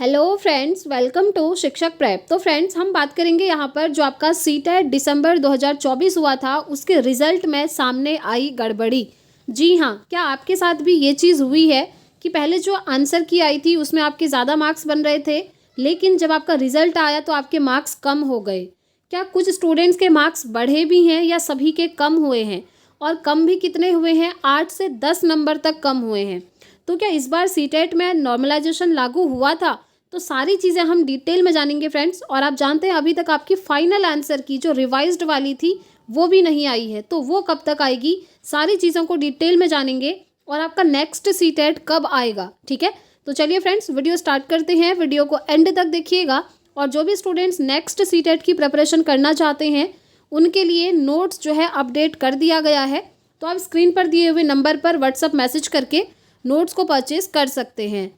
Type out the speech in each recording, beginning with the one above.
Hello friends, welcome to शिक्षक prep. तो friends, हम बात करेंगे यहाँ पर जो आपका सीटेट दिसंबर 2024 हुआ था उसके रिजल्ट में सामने आई गड़बड़ी। जी हाँ, क्या आपके साथ भी ये चीज़ हुई है कि पहले जो आंसर की आई थी उसमें आपके ज़्यादा मार्क्स बन रहे थे, लेकिन जब आपका रिजल्ट आया तो आपके मार्क्स कम हो गए। क्या कुछ स्टूडेंट्स के मार्क्स बढ़े भी हैं या सभी के कम हुए हैं? और कम भी कितने हुए हैं? 8 से 10 नंबर तक कम हुए हैं। तो क्या इस बार सीटेट में नॉर्मलाइजेशन लागू हुआ था? तो सारी चीज़ें हम डिटेल में जानेंगे फ्रेंड्स। और आप जानते हैं अभी तक आपकी फाइनल आंसर की जो रिवाइज्ड वाली थी वो भी नहीं आई है, तो वो कब तक आएगी? सारी चीज़ों को डिटेल में जानेंगे। और आपका नेक्स्ट सीटेट कब आएगा, ठीक है? तो चलिए फ्रेंड्स, वीडियो स्टार्ट करते हैं। वीडियो को एंड तक देखिएगा। और जो भी स्टूडेंट्स नेक्स्ट सीटेट की प्रिपरेशन करना चाहते हैं उनके लिए नोट्स जो है अपडेट कर दिया गया है, तो आप स्क्रीन पर दिए हुए नंबर पर व्हाट्सअप मैसेज करके नोट्स को परचेज कर सकते हैं।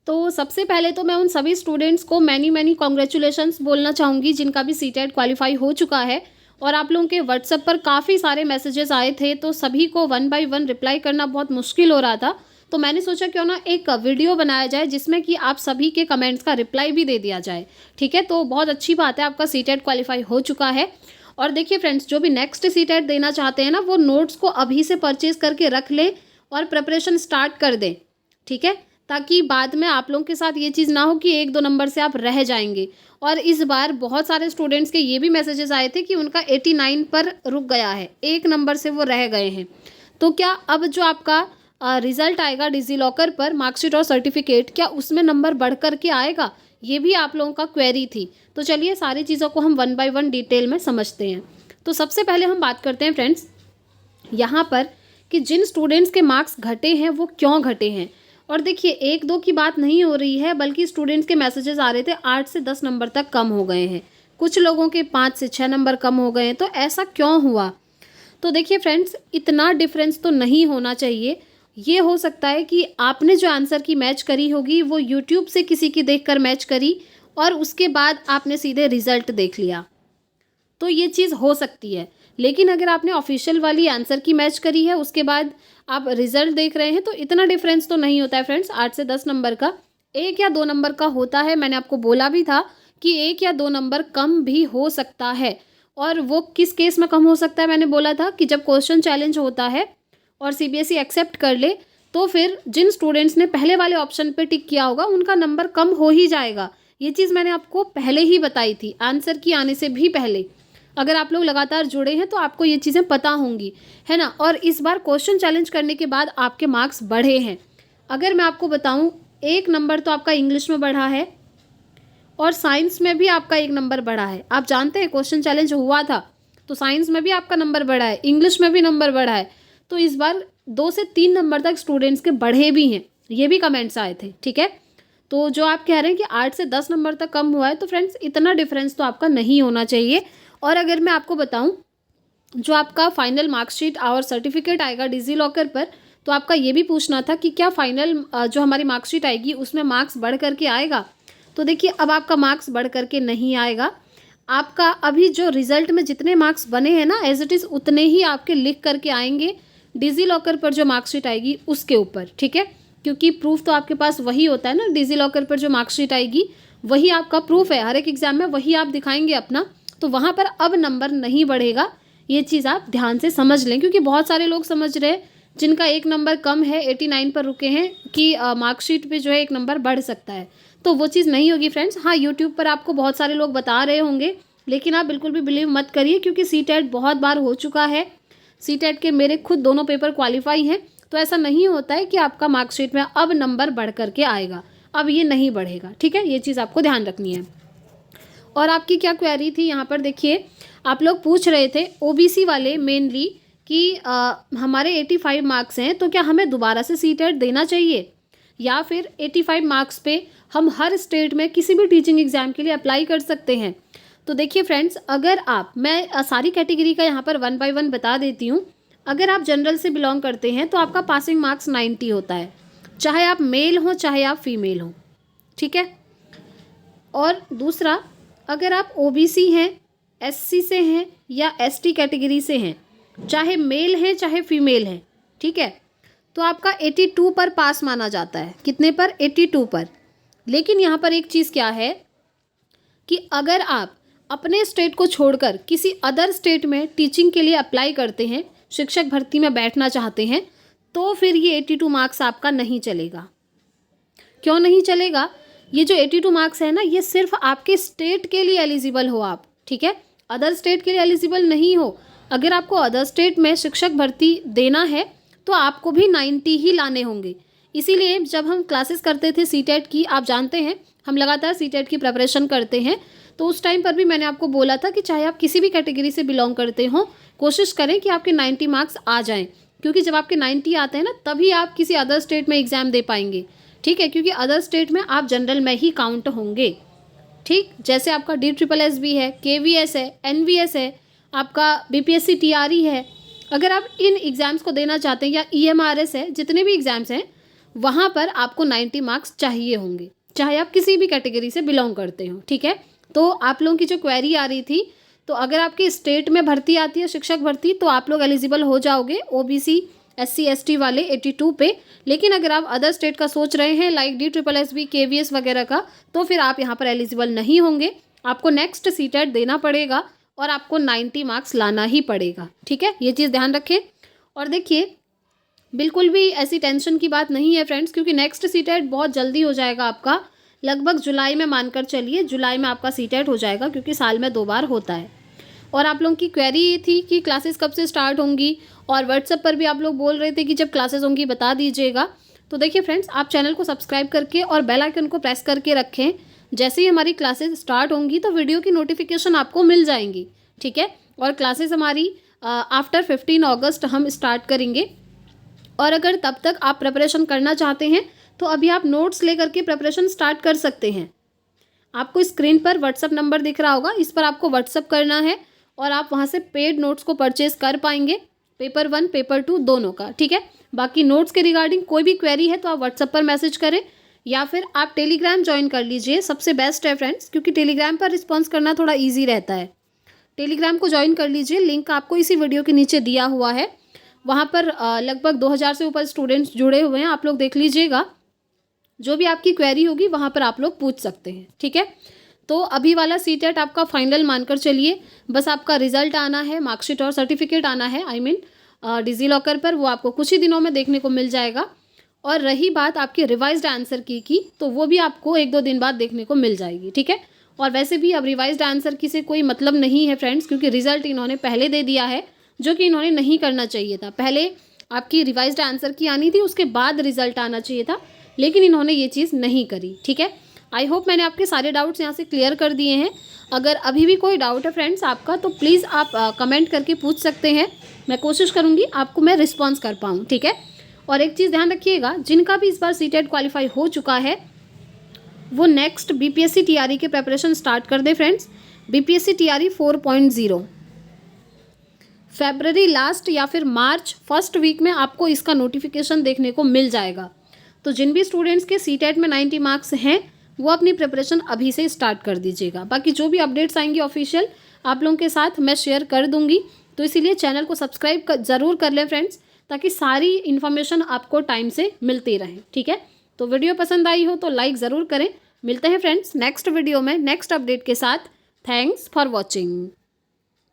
तो सबसे पहले तो मैं उन सभी स्टूडेंट्स को मैनी कॉन्ग्रेचुलेशंस बोलना चाहूँगी जिनका भी सीटेट क्वालिफाई हो चुका है। और आप लोगों के व्हाट्सएप पर काफ़ी सारे मैसेजेस आए थे, तो सभी को वन बाय वन रिप्लाई करना बहुत मुश्किल हो रहा था। तो मैंने सोचा क्यों ना एक वीडियो बनाया जाए जिसमें कि आप सभी के कमेंट्स का रिप्लाई भी दे दिया जाए, ठीक है? तो बहुत अच्छी बात है, आपका सीटेट क्वालिफाई हो चुका है। और देखिए फ्रेंड्स, जो भी नेक्स्ट सीटेट देना चाहते हैं ना, वो नोट्स को अभी से परचेज करके रख लें और प्रिपरेशन स्टार्ट कर दें, ठीक है? ताकि बाद में आप लोगों के साथ ये चीज़ ना हो कि 1-2 नंबर से आप रह जाएंगे। और इस बार बहुत सारे स्टूडेंट्स के ये भी मैसेजेस आए थे कि उनका 89 पर रुक गया है, 1 नंबर से वो रह गए हैं। तो क्या अब जो आपका रिजल्ट आएगा डिजी लॉकर पर, मार्कशीट और सर्टिफिकेट, क्या उसमें नंबर बढ़ कर के आएगा? ये भी आप लोगों का क्वेरी थी। तो चलिए सारी चीज़ों को हम वन बाय वन डिटेल में समझते हैं। तो सबसे पहले हम बात करते हैं फ्रेंड्स यहाँ पर कि जिन स्टूडेंट्स के मार्क्स घटे हैं वो क्यों घटे हैं। और देखिए, 1-2 की बात नहीं हो रही है, बल्कि स्टूडेंट्स के मैसेजेस आ रहे थे 8 से 10 नंबर तक कम हो गए हैं, कुछ लोगों के 5 से 6 नंबर कम हो गए हैं। तो ऐसा क्यों हुआ? तो देखिए फ्रेंड्स, इतना डिफरेंस तो नहीं होना चाहिए। ये हो सकता है कि आपने जो आंसर की मैच करी होगी वो यूट्यूब से किसी की देखकर मैच करी और उसके बाद आपने सीधे रिजल्ट देख लिया, तो ये चीज़ हो सकती है। लेकिन अगर आपने ऑफिशियल वाली आंसर की मैच करी है उसके बाद आप रिजल्ट देख रहे हैं तो इतना डिफरेंस तो नहीं होता है फ्रेंड्स। 8 से 10 नंबर का 1 या 2 नंबर का होता है। मैंने आपको बोला भी था कि 1 या 2 नंबर कम भी हो सकता है। और वो किस केस में कम हो सकता है? मैंने बोला था कि जब क्वेश्चन चैलेंज होता है और सीबीएसई एक्सेप्ट कर ले, तो फिर जिन स्टूडेंट्स ने पहले वाले ऑप्शन पे टिक किया होगा उनका नंबर कम हो ही जाएगा। ये चीज़ मैंने आपको पहले ही बताई थी, आंसर की आने से भी पहले। अगर आप लोग लगातार जुड़े हैं तो आपको ये चीज़ें पता होंगी, है ना? और इस बार क्वेश्चन चैलेंज करने के बाद आपके मार्क्स बढ़े हैं। अगर मैं आपको बताऊं, 1 नंबर तो आपका इंग्लिश में बढ़ा है और साइंस में भी आपका 1 नंबर बढ़ा है। आप जानते हैं क्वेश्चन चैलेंज हुआ था तो साइंस में भी आपका नंबर बढ़ा है, इंग्लिश में भी नंबर बढ़ा है। तो इस बार 2 से 3 नंबर तक स्टूडेंट्स के बढ़े भी हैं, ये भी कमेंट्स आए थे, ठीक है? तो जो आप कह रहे हैं कि 8 से 10 नंबर तक कम हुआ है, तो फ्रेंड्स इतना डिफरेंस तो आपका नहीं होना चाहिए। और अगर मैं आपको बताऊं, जो आपका फाइनल मार्कशीट और सर्टिफिकेट आएगा डिजी लॉकर पर, तो आपका ये भी पूछना था कि क्या फाइनल जो हमारी मार्कशीट आएगी उसमें मार्क्स बढ़ करके आएगा। तो देखिए, अब आपका मार्क्स बढ़ करके नहीं आएगा। आपका अभी जो रिजल्ट में जितने मार्क्स बने हैं ना, एज इट इज़ उतने ही आपके लिख करके आएंगे डिजी लॉकर पर जो मार्कशीट आएगी उसके ऊपर, ठीक है? क्योंकि प्रूफ तो आपके पास वही होता है ना, डिजी लॉकर पर जो मार्कशीट आएगी वही आपका प्रूफ है। हर एक एग्जाम में वही आप दिखाएंगे अपना, तो वहाँ पर अब नंबर नहीं बढ़ेगा। ये चीज़ आप ध्यान से समझ लें, क्योंकि बहुत सारे लोग समझ रहे हैं जिनका 1 नंबर कम है, 89 पर रुके हैं, कि मार्कशीट पे जो है 1 नंबर बढ़ सकता है। तो वो चीज़ नहीं होगी फ्रेंड्स। हाँ, यूट्यूब पर आपको बहुत सारे लोग बता रहे होंगे, लेकिन आप बिल्कुल भी बिलीव मत करिए, क्योंकि सीटेट बहुत बार हो चुका है। सीटेट के मेरे खुद दोनों पेपर क्वालिफाई हैं, तो ऐसा नहीं होता है कि आपका मार्कशीट में अब नंबर बढ़ करके आएगा। अब ये नहीं बढ़ेगा, ठीक है? ये चीज़ आपको ध्यान रखनी है। और आपकी क्या क्वेरी थी यहाँ पर? देखिए, आप लोग पूछ रहे थे ओबीसी वाले मेनली कि हमारे 85 मार्क्स हैं, तो क्या हमें दोबारा से सीटेट देना चाहिए, या फिर 85 मार्क्स पे हम हर स्टेट में किसी भी टीचिंग एग्जाम के लिए अप्लाई कर सकते हैं। तो देखिए फ्रेंड्स, अगर आप, मैं सारी कैटेगरी का यहाँ पर वन बाय वन बता देती हूँ। अगर आप जनरल से बिलोंग करते हैं तो आपका पासिंग मार्क्स 90 होता है, चाहे आप मेल हो चाहे आप फीमेल हो, ठीक है? और दूसरा, अगर आप ओबीसी हैं, एससी से हैं या एसटी कैटेगरी से हैं, चाहे मेल हैं चाहे फीमेल हैं, ठीक है, तो आपका 82 पर पास माना जाता है। कितने पर? 82 पर। लेकिन यहाँ पर एक चीज़ क्या है कि अगर आप अपने स्टेट को छोड़कर किसी अदर स्टेट में टीचिंग के लिए अप्लाई करते हैं, शिक्षक भर्ती में बैठना चाहते हैं, तो फिर ये 82 मार्क्स आपका नहीं चलेगा। क्यों नहीं चलेगा? ये जो 82 मार्क्स है ना, ये सिर्फ आपके स्टेट के लिए एलिजिबल हो आप, ठीक है, अदर स्टेट के लिए एलिजिबल नहीं हो। अगर आपको अदर स्टेट में शिक्षक भर्ती देना है तो आपको भी 90 ही लाने होंगे। इसीलिए जब हम क्लासेस करते थे सीटेट की, आप जानते हैं हम लगातार सीटेट की प्रिपरेशन करते हैं, तो उस टाइम पर भी मैंने आपको बोला था कि चाहे आप किसी भी कैटेगरी से बिलोंग करते हो, कोशिश करें कि आपके 90 मार्क्स आ जाएं, क्योंकि जब आपके 90 आते हैं ना, तभी आप किसी अदर स्टेट में एग्ज़ाम दे पाएंगे, ठीक है, क्योंकि अदर स्टेट में आप जनरल में ही काउंट होंगे, ठीक। जैसे आपका DSSS भी है, KVS है, NVS है, आपका BPSC TRE है। अगर आप इन एग्ज़ाम्स को देना चाहते हैं, या EMRS है, जितने भी एग्ज़ाम्स हैं वहाँ पर आपको 90 मार्क्स चाहिए होंगे, चाहे आप किसी भी कैटेगरी से बिलोंग करते हो, ठीक है। तो आप लोगों की जो क्वेरी आ रही थी, तो अगर आपके स्टेट में भर्ती आती है शिक्षक भर्ती, तो आप लोग एलिजिबल हो जाओगे OBC SC ST वाले 82 पे। लेकिन अगर आप अदर स्टेट का सोच रहे हैं लाइक DSSS भी, KVS वगैरह का, तो फिर आप यहाँ पर एलिजिबल नहीं होंगे। आपको नेक्स्ट सीटेट देना पड़ेगा और आपको 90 मार्क्स लाना ही पड़ेगा, ठीक है, ये चीज़ ध्यान रखें। और देखिए, बिल्कुल भी ऐसी टेंशन की बात नहीं है फ्रेंड्स, क्योंकि नेक्स्ट सीटेट बहुत जल्दी हो जाएगा आपका, लगभग जुलाई में मानकर चलिए, जुलाई में आपका सीटेट हो जाएगा, क्योंकि साल में 2 बार होता है। और आप लोगों की क्वेरी ये थी कि क्लासेस कब से स्टार्ट होंगी, और व्हाट्सएप पर भी आप लोग बोल रहे थे कि जब क्लासेस होंगी बता दीजिएगा। तो देखिए फ्रेंड्स, आप चैनल को सब्सक्राइब करके और बेल आइकन को प्रेस करके रखें। जैसे ही हमारी क्लासेस स्टार्ट होंगी तो वीडियो की नोटिफिकेशन आपको मिल जाएंगी, ठीक है। और क्लासेस हमारी आफ्टर 15 अगस्त हम स्टार्ट करेंगे। और अगर तब तक आप प्रिपरेशन करना चाहते हैं तो अभी आप नोट्स लेकर के प्रिपरेशन स्टार्ट कर सकते हैं। आपको स्क्रीन पर व्हाट्सअप नंबर दिख रहा होगा, इस पर आपको व्हाट्सअप करना है और आप वहां से पेड नोट्स को परचेज कर पाएंगे, पेपर 1 पेपर 2 दोनों का, ठीक है। बाकी नोट्स के रिगार्डिंग कोई भी क्वेरी है तो आप व्हाट्सअप पर मैसेज करें, या फिर आप टेलीग्राम ज्वाइन कर लीजिए, सबसे बेस्ट है फ्रेंड्स, क्योंकि टेलीग्राम पर रिस्पॉन्स करना थोड़ा ईजी रहता है। टेलीग्राम को ज्वाइन कर लीजिए, लिंक आपको इसी वीडियो के नीचे दिया हुआ है। वहाँ पर लगभग 2000 से ऊपर स्टूडेंट्स जुड़े हुए हैं, आप लोग देख लीजिएगा। जो भी आपकी क्वेरी होगी वहाँ पर आप लोग पूछ सकते हैं, ठीक है। तो अभी वाला सीटेट आपका फाइनल मानकर चलिए, बस आपका रिजल्ट आना है, मार्कशीट और सर्टिफिकेट आना है, आई मीन डिजी लॉकर पर, वो आपको कुछ ही दिनों में देखने को मिल जाएगा। और रही बात आपके रिवाइज्ड आंसर की तो वो भी आपको 1-2 दिन बाद देखने को मिल जाएगी, ठीक है। और वैसे भी अब रिवाइज्ड आंसर की से कोई मतलब नहीं है फ्रेंड्स, क्योंकि रिजल्ट इन्होंने पहले दे दिया है, जो कि इन्होंने नहीं करना चाहिए था। पहले आपकी रिवाइज्ड आंसर की आनी थी, उसके बाद रिजल्ट आना चाहिए था, लेकिन इन्होंने ये चीज़ नहीं करी, ठीक है। आई होप मैंने आपके सारे डाउट्स यहाँ से क्लियर कर दिए हैं। अगर अभी भी कोई डाउट है फ्रेंड्स आपका, तो प्लीज़ आप कमेंट करके पूछ सकते हैं, मैं कोशिश करूँगी आपको मैं रिस्पॉन्स कर पाऊँ, ठीक है। और एक चीज़ ध्यान रखिएगा, जिनका भी इस बार सीटेट क्वालिफाई हो चुका है वो नेक्स्ट BPSC TRE के प्रेपरेशन स्टार्ट कर दे फ्रेंड्स। BPSC TRE 4.0 फरवरी लास्ट या फिर मार्च फर्स्ट वीक में आपको इसका नोटिफिकेशन देखने को मिल जाएगा। तो जिन भी स्टूडेंट्स के सीटेट में 90 मार्क्स हैं वो अपनी प्रिपरेशन अभी से स्टार्ट कर दीजिएगा। बाकी जो भी अपडेट्स आएंगी ऑफिशियल आप लोगों के साथ मैं शेयर कर दूंगी, तो इसीलिए चैनल को सब्सक्राइब ज़रूर कर लें फ्रेंड्स, ताकि सारी इन्फॉर्मेशन आपको टाइम से मिलती रहे, ठीक है। तो वीडियो पसंद आई हो तो लाइक ज़रूर करें। मिलते हैं फ्रेंड्स नेक्स्ट वीडियो में नेक्स्ट अपडेट के साथ। Thanks for watching.